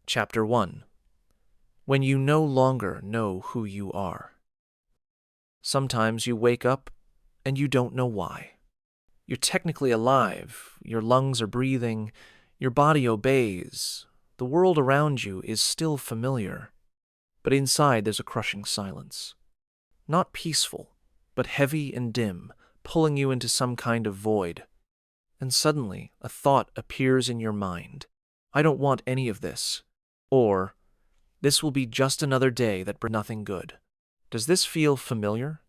Chapter 1. When you no longer know who you are. Sometimes you wake up and you don't know why. You're technically alive, your lungs are breathing, your body obeys, the world around you is still familiar, but inside there's a crushing silence. Not peaceful, but heavy and dim, pulling you into some kind of void. And suddenly a thought appears in your mind. I don't want any of this. Or, this will be just another day that brings nothing good. Does this feel familiar?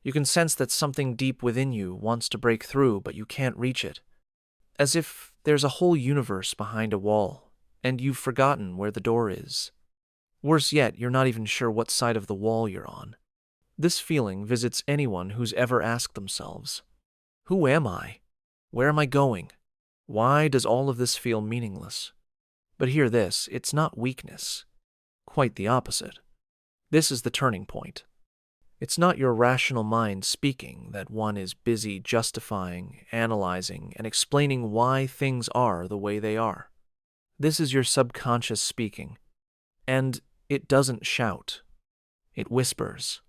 You can sense that something deep within you wants to break through, but you can't reach it. As if there's a whole universe behind a wall, and you've forgotten where the door is. Worse yet, you're not even sure what side of the wall you're on. This feeling visits anyone who's ever asked themselves, who am I? Where am I going? Why does all of this feel meaningless? But hear this, it's not weakness. Quite the opposite. This is the turning point. It's not your rational mind speaking that one is busy justifying, analyzing, and explaining why things are the way they are. This is your subconscious speaking. And it doesn't shout. It whispers.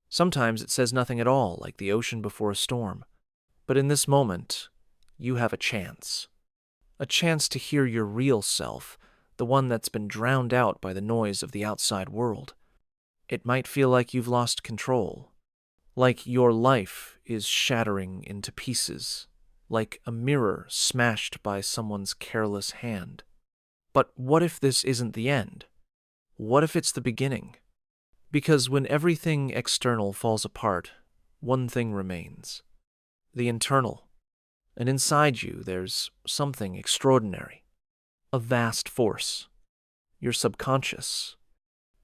Sometimes it says nothing at all, like the ocean before a storm. But in this moment, you have a chance. A chance to hear your real self, the one that's been drowned out by the noise of the outside world. It might feel like you've lost control, like your life is shattering into pieces, like a mirror smashed by someone's careless hand. But what if this isn't the end? What if it's the beginning? Because when everything external falls apart, one thing remains: the internal. And inside you, there's something extraordinary. A vast force. Your subconscious.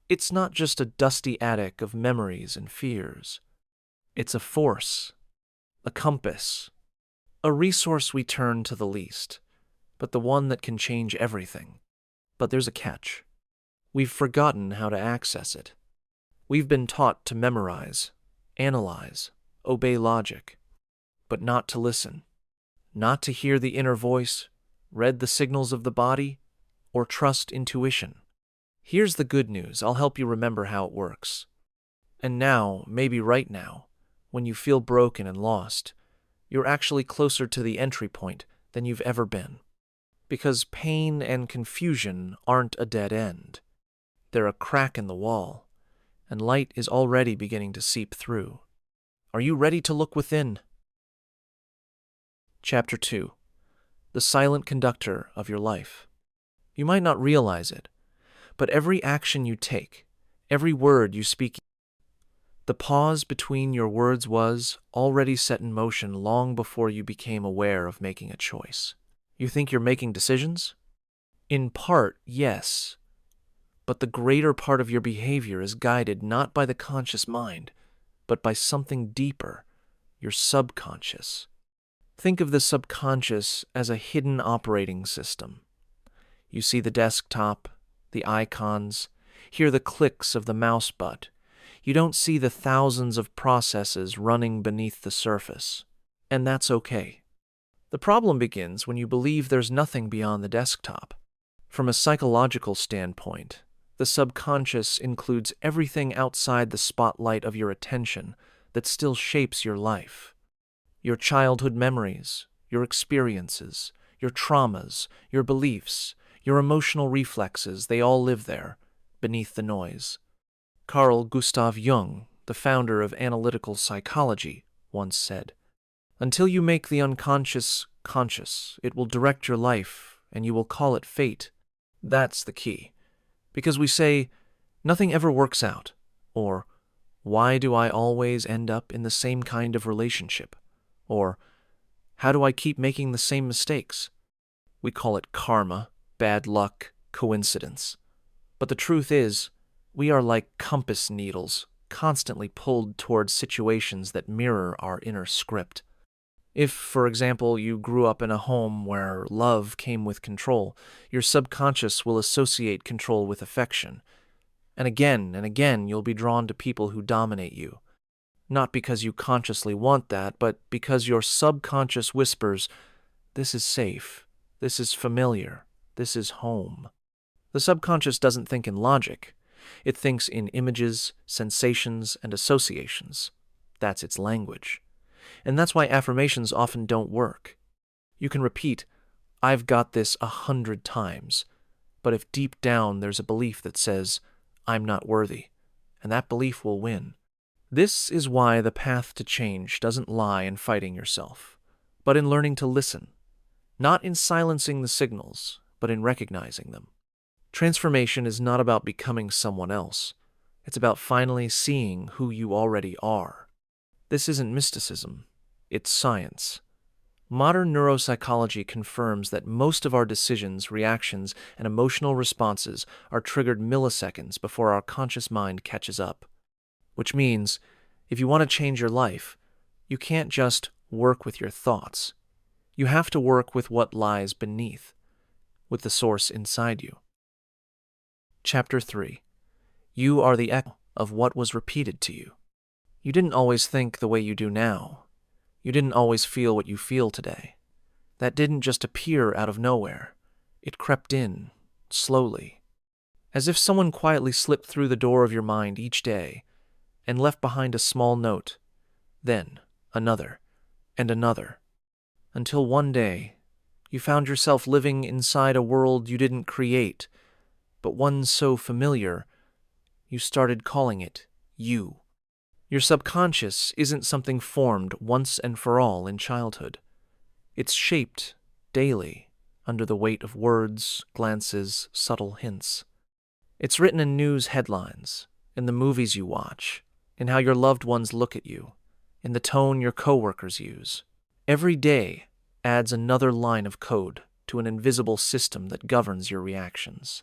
It's not just a dusty attic of memories and fears. It's a force. A compass. A resource we turn to the least, but the one that can change everything. But there's a catch. We've forgotten how to access it. We've been taught to memorize, analyze, obey logic, but not to listen. Not to hear the inner voice, read the signals of the body, or trust intuition. Here's the good news. I'll help you remember how it works. And now, maybe right now, when you feel broken and lost, you're actually closer to the entry point than you've ever been. Because pain and confusion aren't a dead end. They're a crack in the wall, and light is already beginning to seep through. Are you ready to look within? Chapter 2. The silent conductor of your life. You might not realize it, but every action you take, every word you speak, the pause between your words was already set in motion long before you became aware of making a choice. You think you're making decisions? In part, yes, but the greater part of your behavior is guided not by the conscious mind, but by something deeper, your subconscious. Think of the subconscious as a hidden operating system. You see the desktop, the icons, hear the clicks of the mouse butt. You don't see the thousands of processes running beneath the surface, and that's okay. The problem begins when you believe there's nothing beyond the desktop. From a psychological standpoint, the subconscious includes everything outside the spotlight of your attention that still shapes your life. Your childhood memories, your experiences, your traumas, your beliefs, your emotional reflexes, they all live there, beneath the noise. Carl Gustav Jung, the founder of analytical psychology, once said, "Until you make the unconscious conscious, it will direct your life, and you will call it fate." That's the key. Because we say, nothing ever works out, or why do I always end up in the same kind of relationship? Or, how do I keep making the same mistakes? We call it karma, bad luck, coincidence. But the truth is, we are like compass needles, constantly pulled towards situations that mirror our inner script. If, for example, you grew up in a home where love came with control, your subconscious will associate control with affection. And again, you'll be drawn to people who dominate you. Not because you consciously want that, but because your subconscious whispers, this is safe, this is familiar, this is home. The subconscious doesn't think in logic. It thinks in images, sensations, and associations. That's its language. And that's why affirmations often don't work. You can repeat, "I've got this 100 times," but if deep down there's a belief that says, "I'm not worthy," and that belief will win. This is why the path to change doesn't lie in fighting yourself, but in learning to listen, not in silencing the signals, but in recognizing them. Transformation is not about becoming someone else. It's about finally seeing who you already are. This isn't mysticism. It's science. Modern neuropsychology confirms that most of our decisions, reactions, and emotional responses are triggered milliseconds before our conscious mind catches up. Which means, if you want to change your life, you can't just work with your thoughts. You have to work with what lies beneath, with the source inside you. Chapter 3. You are the echo of what was repeated to you. You didn't always think the way you do now. You didn't always feel what you feel today. That didn't just appear out of nowhere. It crept in, slowly. As if someone quietly slipped through the door of your mind each day and left behind a small note, then another, and another, until one day you found yourself living inside a world you didn't create, but one so familiar you started calling it you. Your subconscious isn't something formed once and for all in childhood. It's shaped daily under the weight of words, glances, subtle hints. It's written in news headlines, in the movies you watch, in how your loved ones look at you, in the tone your coworkers use. Every day adds another line of code to an invisible system that governs your reactions.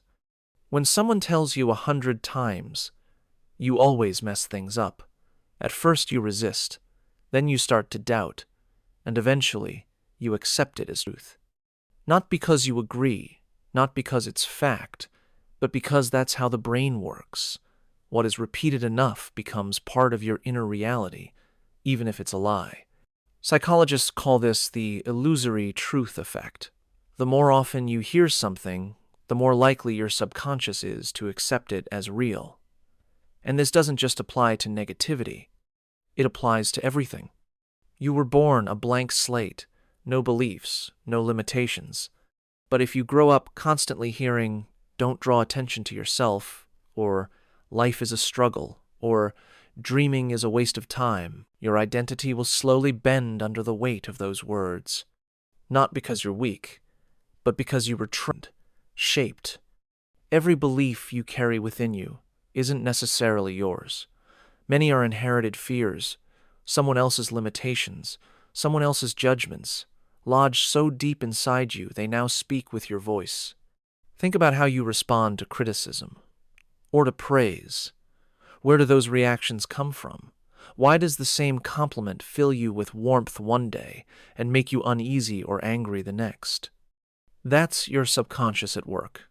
When someone tells you 100 times, you always mess things up. At first you resist, then you start to doubt, and eventually you accept it as truth. Not because you agree, not because it's fact, but because that's how the brain works. What is repeated enough becomes part of your inner reality, even if it's a lie. Psychologists call this the illusory truth effect. The more often you hear something, the more likely your subconscious is to accept it as real. And this doesn't just apply to negativity. It applies to everything. You were born a blank slate, no beliefs, no limitations. But if you grow up constantly hearing, "Don't draw attention to yourself," or "Life is a struggle," or "Dreaming is a waste of time," your identity will slowly bend under the weight of those words. Not because you're weak, but because you were trained, shaped. Every belief you carry within you isn't necessarily yours. Many are inherited fears, someone else's limitations, someone else's judgments, lodged so deep inside you they now speak with your voice. Think about how you respond to criticism, or to praise. Where do those reactions come from? Why does the same compliment fill you with warmth one day and make you uneasy or angry the next? That's your subconscious at work.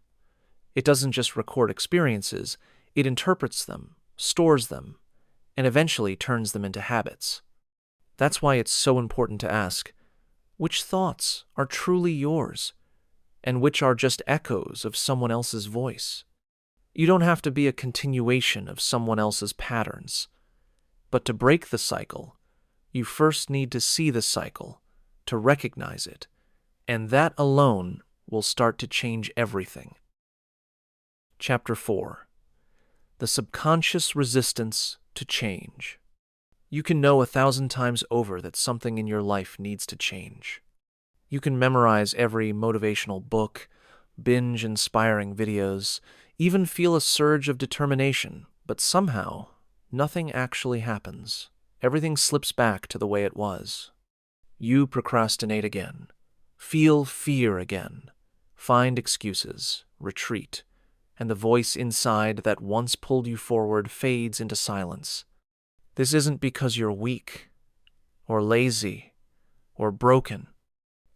It doesn't just record experiences, it interprets them, stores them, and eventually turns them into habits. That's why it's so important to ask, which thoughts are truly yours, and which are just echoes of someone else's voice? You don't have to be a continuation of someone else's patterns. But to break the cycle, you first need to see the cycle, to recognize it, and that alone will start to change everything. Chapter 4. The Subconscious Resistance to Change. You can know 1,000 times over that something in your life needs to change. You can memorize every motivational book, binge inspiring videos, even feel a surge of determination, but somehow, nothing actually happens. Everything slips back to the way it was. You procrastinate again, feel fear again, find excuses, retreat, and the voice inside that once pulled you forward fades into silence. This isn't because you're weak, or lazy, or broken.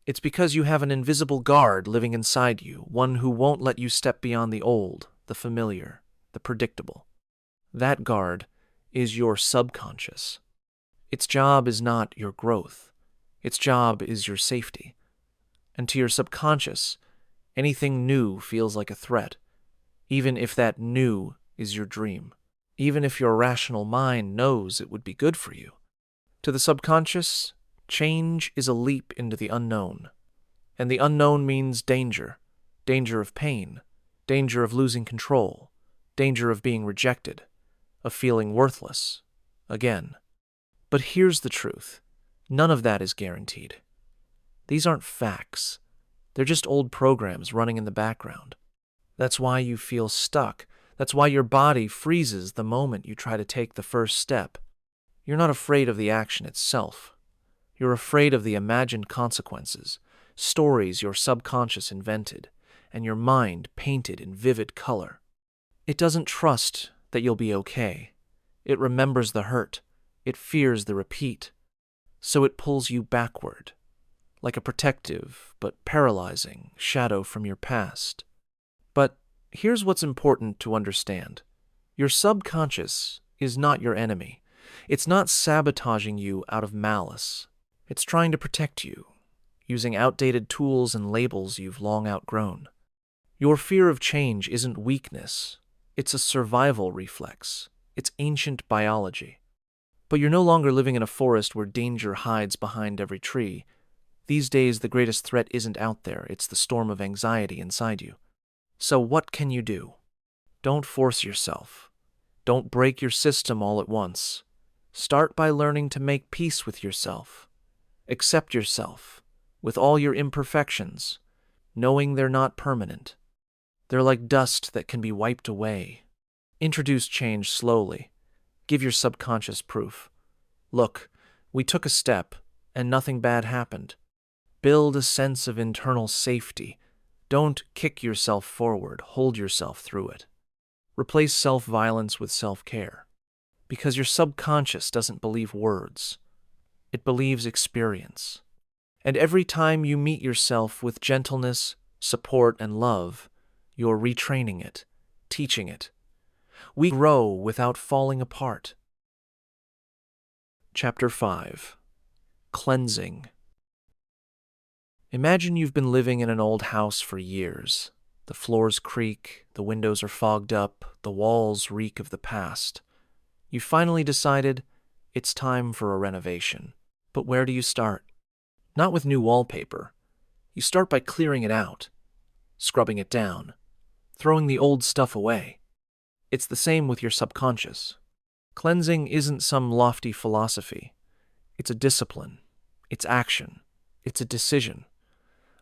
It's because you have an invisible guard living inside you, one who won't let you step beyond the old, the familiar, the predictable. That guard is your subconscious. Its job is not your growth. Its job is your safety. And to your subconscious, anything new feels like a threat. even if that new is your dream, even if your rational mind knows it would be good for you. To the subconscious, change is a leap into the unknown, and the unknown means danger, danger of pain, danger of losing control, danger of being rejected, of feeling worthless, again. But here's the truth. None of that is guaranteed. These aren't facts. They're just old programs running in the background. That's why you feel stuck. That's why your body freezes the moment you try to take the first step. You're not afraid of the action itself. You're afraid of the imagined consequences, stories your subconscious invented, and your mind painted in vivid color. It doesn't trust that you'll be okay. It remembers the hurt. It fears the repeat. So it pulls you backward, like a protective but paralyzing shadow from your past. But here's what's important to understand. Your subconscious is not your enemy. It's not sabotaging you out of malice. It's trying to protect you, using outdated tools and labels you've long outgrown. Your fear of change isn't weakness. It's a survival reflex. It's ancient biology. But you're no longer living in a forest where danger hides behind every tree. These days, the greatest threat isn't out there. It's the storm of anxiety inside you. So what can you do? Don't force yourself. Don't break your system all at once. Start by learning to make peace with yourself. Accept yourself, with all your imperfections, knowing they're not permanent. They're like dust that can be wiped away. Introduce change slowly. Give your subconscious proof. Look, we took a step, and nothing bad happened. Build a sense of internal safety. Don't kick yourself forward, hold yourself through it. Replace self-violence with self-care. Because your subconscious doesn't believe words. It believes experience. And every time you meet yourself with gentleness, support, and love, you're retraining it, teaching it. We grow without falling apart. Chapter 5. Cleansing. Imagine you've been living in an old house for years. The floors creak, the windows are fogged up, the walls reek of the past. You finally decided it's time for a renovation. But where do you start? Not with new wallpaper. You start by clearing it out, scrubbing it down, throwing the old stuff away. It's the same with your subconscious. Cleansing isn't some lofty philosophy. It's a discipline. It's action. It's a decision.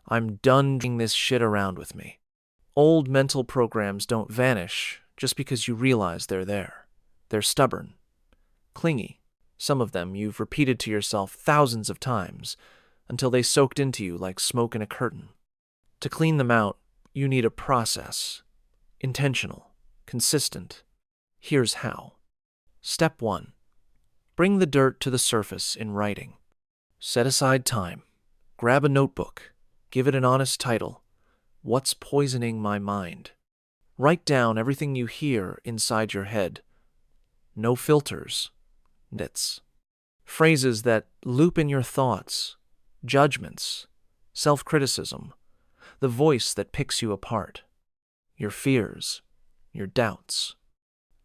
I'm done dragging this shit around with me. Old mental programs don't vanish just because you realize they're there. They're stubborn, clingy. Some of them you've repeated to yourself thousands of times until they soaked into you like smoke in a curtain. To clean them out, you need a process. Intentional, consistent. Here's how. Step 1. Bring the dirt to the surface in writing. Set aside time. Grab a notebook. Give it an honest title. What's poisoning my mind? Write down everything you hear inside your head. No filters. Nits. Phrases that loop in your thoughts. Judgments. Self-criticism. The voice that picks you apart. Your fears. Your doubts.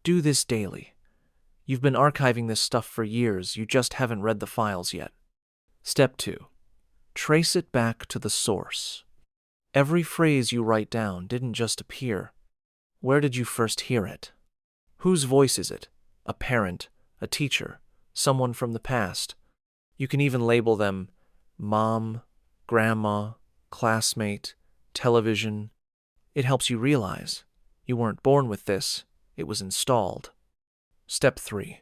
Do this daily. You've been archiving this stuff for years, you just haven't read the files yet. Step 2. Trace it back to the source. Every phrase you write down didn't just appear. Where did you first hear it? Whose voice is it? A parent, a teacher, someone from the past. You can even label them mom, grandma, classmate, television. It helps you realize you weren't born with this, it was installed. Step 3.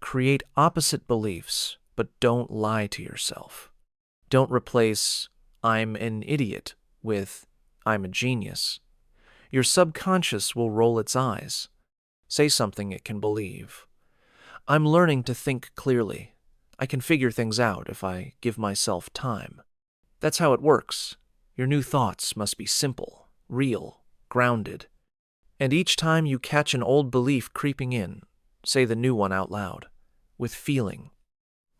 Create opposite beliefs, but don't lie to yourself. Don't replace "I'm an idiot" with "I'm a genius." Your subconscious will roll its eyes. Say something it can believe. I'm learning to think clearly. I can figure things out if I give myself time. That's how it works. Your new thoughts must be simple, real, grounded. And each time you catch an old belief creeping in, say the new one out loud, with feeling,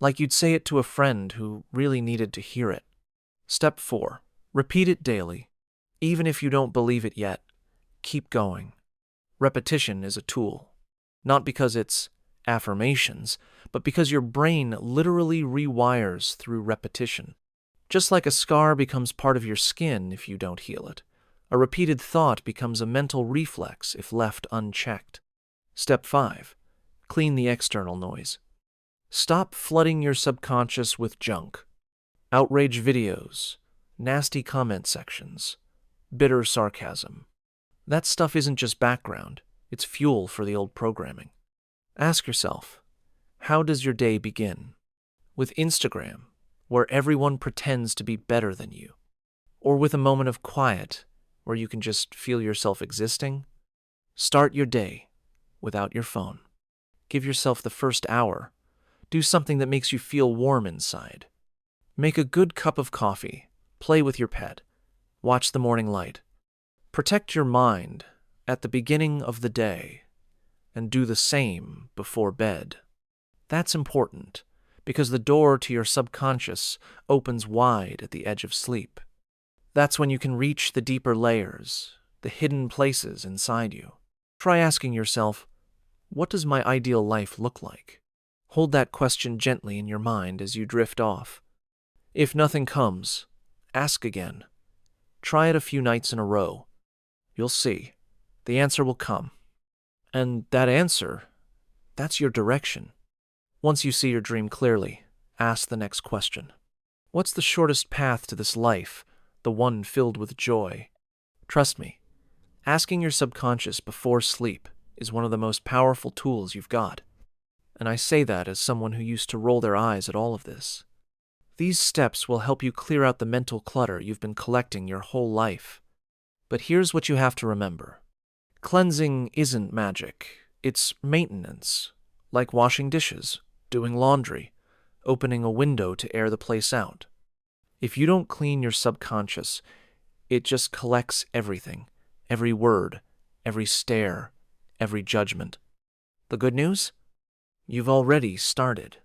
like you'd say it to a friend who really needed to hear it. Step 4. Repeat it daily. Even if you don't believe it yet, keep going. Repetition is a tool, not because it's affirmations, but because your brain literally rewires through repetition. Just like a scar becomes part of your skin if you don't heal it, a repeated thought becomes a mental reflex if left unchecked. Step 5. Clean the external noise. Stop flooding your subconscious with junk. Outrage videos, nasty comment sections, bitter sarcasm. That stuff isn't just background, it's fuel for the old programming. Ask yourself, how does your day begin? With Instagram, where everyone pretends to be better than you? Or with a moment of quiet, where you can just feel yourself existing? Start your day without your phone. Give yourself the first hour. Do something that makes you feel warm inside. Make a good cup of coffee. Play with your pet. Watch the morning light. Protect your mind at the beginning of the day, and do the same before bed. That's important, because the door to your subconscious opens wide at the edge of sleep. That's when you can reach the deeper layers, the hidden places inside you. Try asking yourself, what does my ideal life look like? Hold that question gently in your mind as you drift off. If nothing comes, ask again. Try it a few nights in a row. You'll see. The answer will come. And that answer, that's your direction. Once you see your dream clearly, ask the next question. What's the shortest path to this life, the one filled with joy? Trust me, asking your subconscious before sleep is one of the most powerful tools you've got. And I say that as someone who used to roll their eyes at all of this. These steps will help you clear out the mental clutter you've been collecting your whole life. But here's what you have to remember. Cleansing isn't magic. It's maintenance, like washing dishes, doing laundry, opening a window to air the place out. If you don't clean your subconscious, it just collects everything, every word, every stare, every judgment. The good news? You've already started.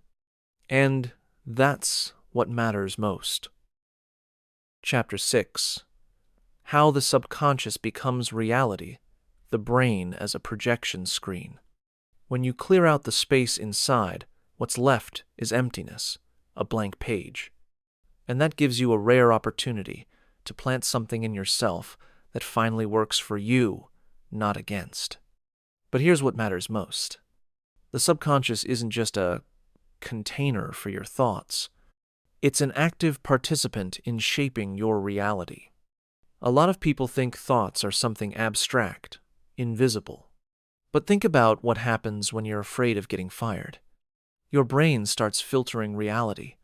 And that's what matters most. Chapter 6. How the subconscious becomes reality, the brain as a projection screen. When you clear out the space inside, what's left is emptiness, a blank page. And that gives you a rare opportunity to plant something in yourself that finally works for you, not against. But here's what matters most. The subconscious isn't just a container for your thoughts. It's an active participant in shaping your reality. A lot of people think thoughts are something abstract, invisible. But think about what happens when you're afraid of getting fired. Your brain starts filtering reality.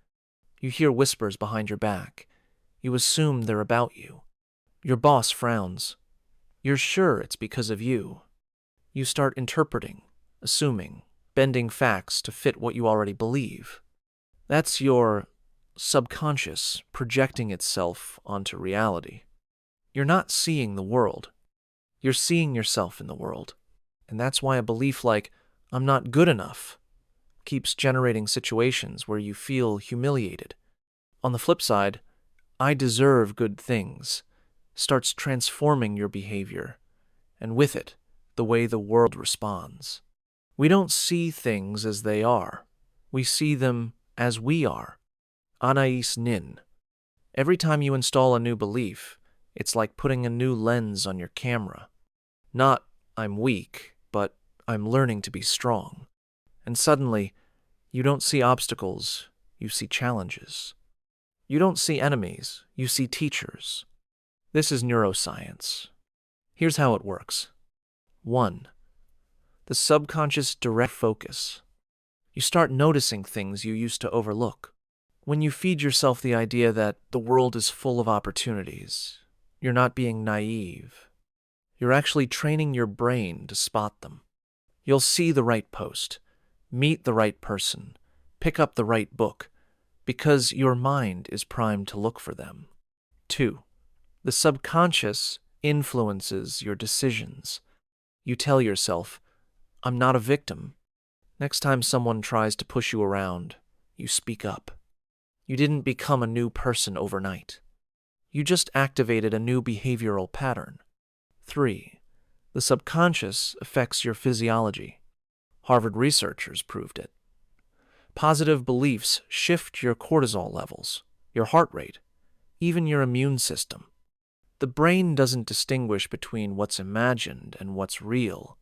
You hear whispers behind your back. You assume they're about you. Your boss frowns. You're sure it's because of you. You start interpreting, assuming, bending facts to fit what you already believe. That's your subconscious projecting itself onto reality. You're not seeing the world. You're seeing yourself in the world. And that's why a belief like, I'm not good enough, keeps generating situations where you feel humiliated. On the flip side, I deserve good things starts transforming your behavior, and with it, the way the world responds. We don't see things as they are. We see them as we are. Anais Nin. Every time you install a new belief, it's like putting a new lens on your camera. Not, I'm weak, but I'm learning to be strong. And suddenly, you don't see obstacles, you see challenges. You don't see enemies, you see teachers. This is neuroscience. Here's how it works. 1. The subconscious direct focus. You start noticing things you used to overlook. When you feed yourself the idea that the world is full of opportunities, you're not being naive. You're actually training your brain to spot them. You'll see the right post, meet the right person, pick up the right book, because your mind is primed to look for them. 2. The subconscious influences your decisions. You tell yourself, I'm not a victim. Next time someone tries to push you around, you speak up. You didn't become a new person overnight. You just activated a new behavioral pattern. 3. The subconscious affects your physiology. Harvard researchers proved it. Positive beliefs shift your cortisol levels, your heart rate, even your immune system. The brain doesn't distinguish between what's imagined and what's real.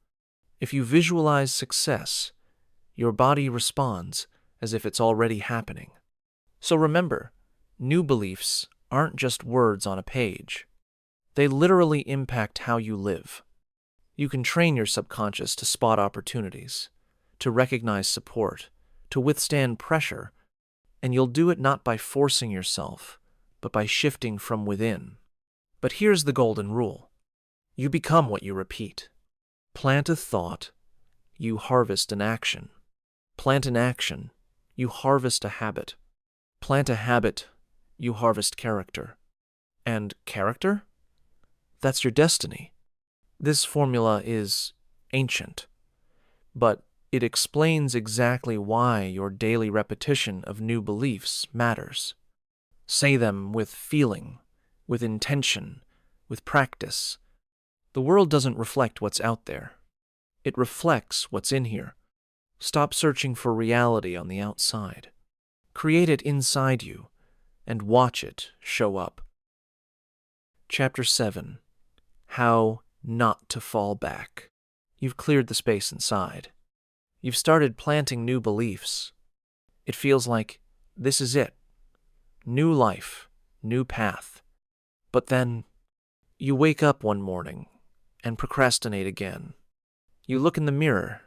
If you visualize success, your body responds as if it's already happening. So remember, new beliefs aren't just words on a page. They literally impact how you live. You can train your subconscious to spot opportunities, to recognize support, to withstand pressure, and you'll do it not by forcing yourself, but by shifting from within. But here's the golden rule. You become what you repeat. Plant a thought, you harvest an action. Plant an action, you harvest a habit. Plant a habit, you harvest character. And character? That's your destiny. This formula is ancient, but it explains exactly why your daily repetition of new beliefs matters. Say them with feeling, with intention, with practice. The world doesn't reflect what's out there. It reflects what's in here. Stop searching for reality on the outside. Create it inside you, and watch it show up. Chapter 7. How not to fall back. You've cleared the space inside. You've started planting new beliefs. It feels like this is it. New life, new path. But then, you wake up one morning and procrastinate again. You look in the mirror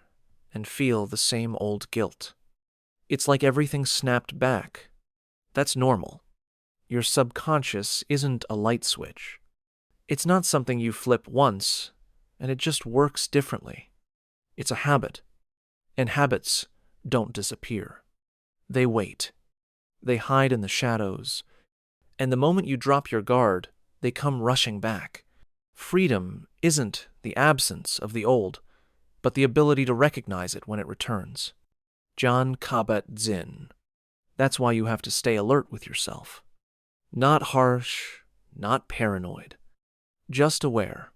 and feel the same old guilt. It's like everything snapped back. That's normal. Your subconscious isn't a light switch. It's not something you flip once, and it just works differently. It's a habit, and habits don't disappear. They wait. They hide in the shadows, and the moment you drop your guard, they come rushing back. Freedom isn't the absence of the old, but the ability to recognize it when it returns. Jon Kabat-Zinn. That's why you have to stay alert with yourself. Not harsh, not paranoid. Just aware.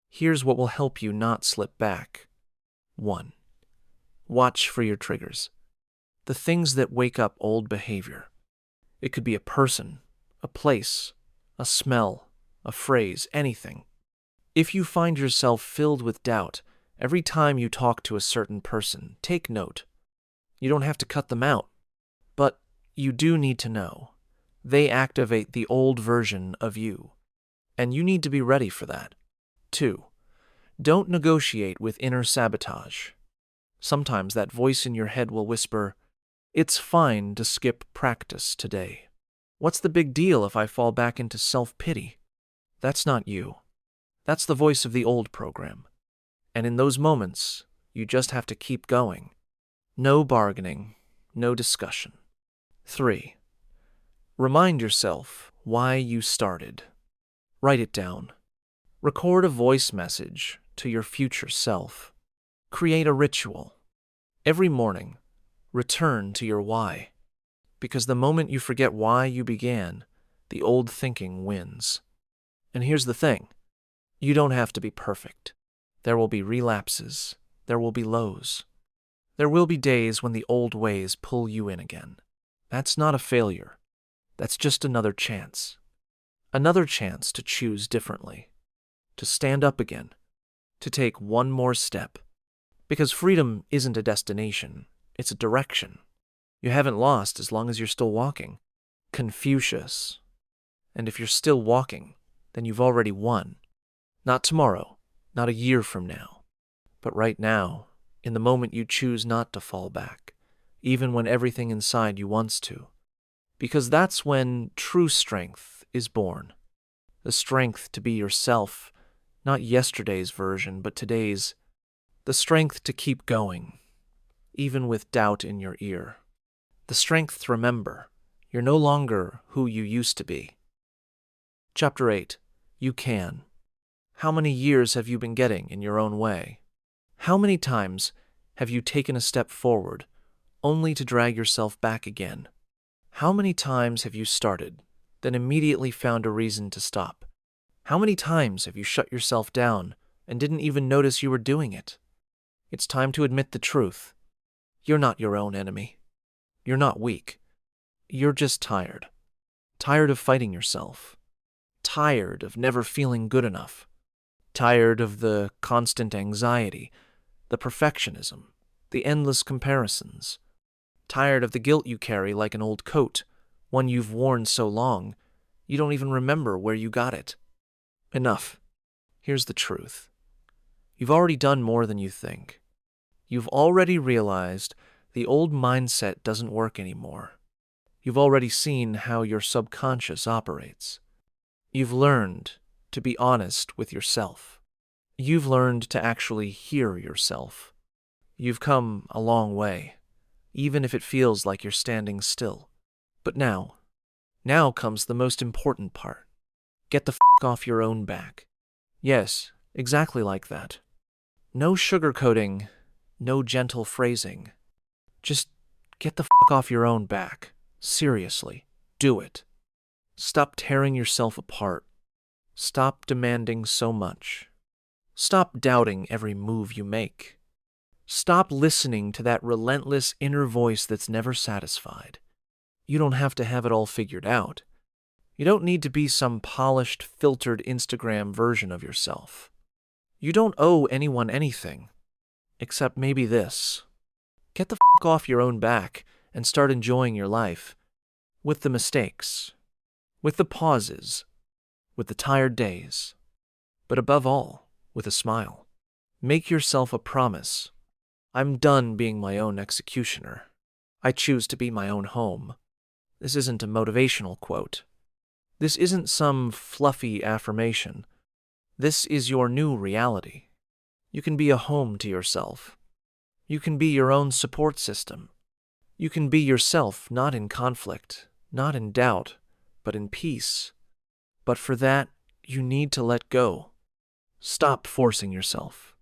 Here's what will help you not slip back. 1. Watch for your triggers. The things that wake up old behavior. It could be a person, a place, a smell, a phrase, anything. If you find yourself filled with doubt every time you talk to a certain person, take note. You don't have to cut them out, but you do need to know. They activate the old version of you, and you need to be ready for that. 2. Don't negotiate with inner sabotage. Sometimes that voice in your head will whisper, "It's fine to skip practice today. What's the big deal if I fall back into self-pity?" That's not you. That's the voice of the old program. And in those moments, you just have to keep going. No bargaining, no discussion. 3. Remind yourself why you started. Write it down. Record a voice message to your future self. Create a ritual. Every morning, return to your why. Because the moment you forget why you began, the old thinking wins. And here's the thing. You don't have to be perfect. There will be relapses. There will be lows. There will be days when the old ways pull you in again. That's not a failure. That's just another chance. Another chance to choose differently. To stand up again. To take one more step. Because freedom isn't a destination. It's a direction. You haven't lost as long as you're still walking. Confucius. And if you're still walking, then you've already won. Not tomorrow, not a year from now, but right now, in the moment you choose not to fall back, even when everything inside you wants to. Because that's when true strength is born. The strength to be yourself, not yesterday's version, but today's. The strength to keep going, even with doubt in your ear. The strength to remember you're no longer who you used to be. Chapter 8. You can. How many years have you been getting in your own way? How many times have you taken a step forward, only to drag yourself back again? How many times have you started, then immediately found a reason to stop? How many times have you shut yourself down, and didn't even notice you were doing it. It's time to admit the truth. You're not your own enemy. You're not weak. You're just tired. Tired of fighting yourself. Tired of never feeling good enough. Tired of the constant anxiety, the perfectionism, the endless comparisons. Tired of the guilt you carry like an old coat, one you've worn so long, you don't even remember where you got it. Enough. Here's the truth. You've already done more than you think. You've already realized the old mindset doesn't work anymore. You've already seen how your subconscious operates. You've learned to be honest with yourself. You've learned to actually hear yourself. You've come a long way, even if it feels like you're standing still. But now comes the most important part. Get the f*** off your own back. Yes, exactly like that. No sugarcoating, no gentle phrasing. Just get the f*** off your own back. Seriously, do it. Stop tearing yourself apart. Stop demanding so much. Stop doubting every move you make. Stop listening to that relentless inner voice that's never satisfied. You don't have to have it all figured out. You don't need to be some polished, filtered Instagram version of yourself. You don't owe anyone anything, except maybe this. Get the f*** off your own back and start enjoying your life. With the mistakes, with the pauses, with the tired days, but above all, with a smile. Make yourself a promise. I'm done being my own executioner. I choose to be my own home. This isn't a motivational quote. This isn't some fluffy affirmation. This is your new reality. You can be a home to yourself. You can be your own support system. You can be yourself, not in conflict, not in doubt, but in peace. But for that, you need to let go. Stop forcing yourself.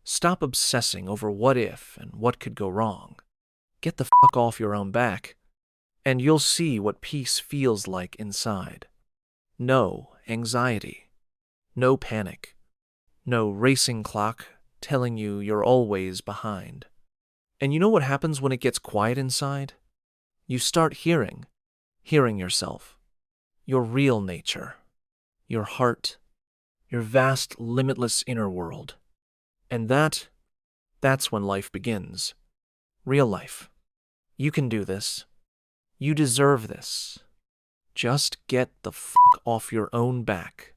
Stop obsessing over what if and what could go wrong. Get the f*** off your own back, and you'll see what peace feels like inside. No anxiety. No panic. No racing clock telling you you're always behind. And you know what happens when it gets quiet inside? You start hearing yourself, your real nature, your heart, your vast, limitless inner world. And that's when life begins. Real life. You can do this. You deserve this. Just get the f*** off your own back.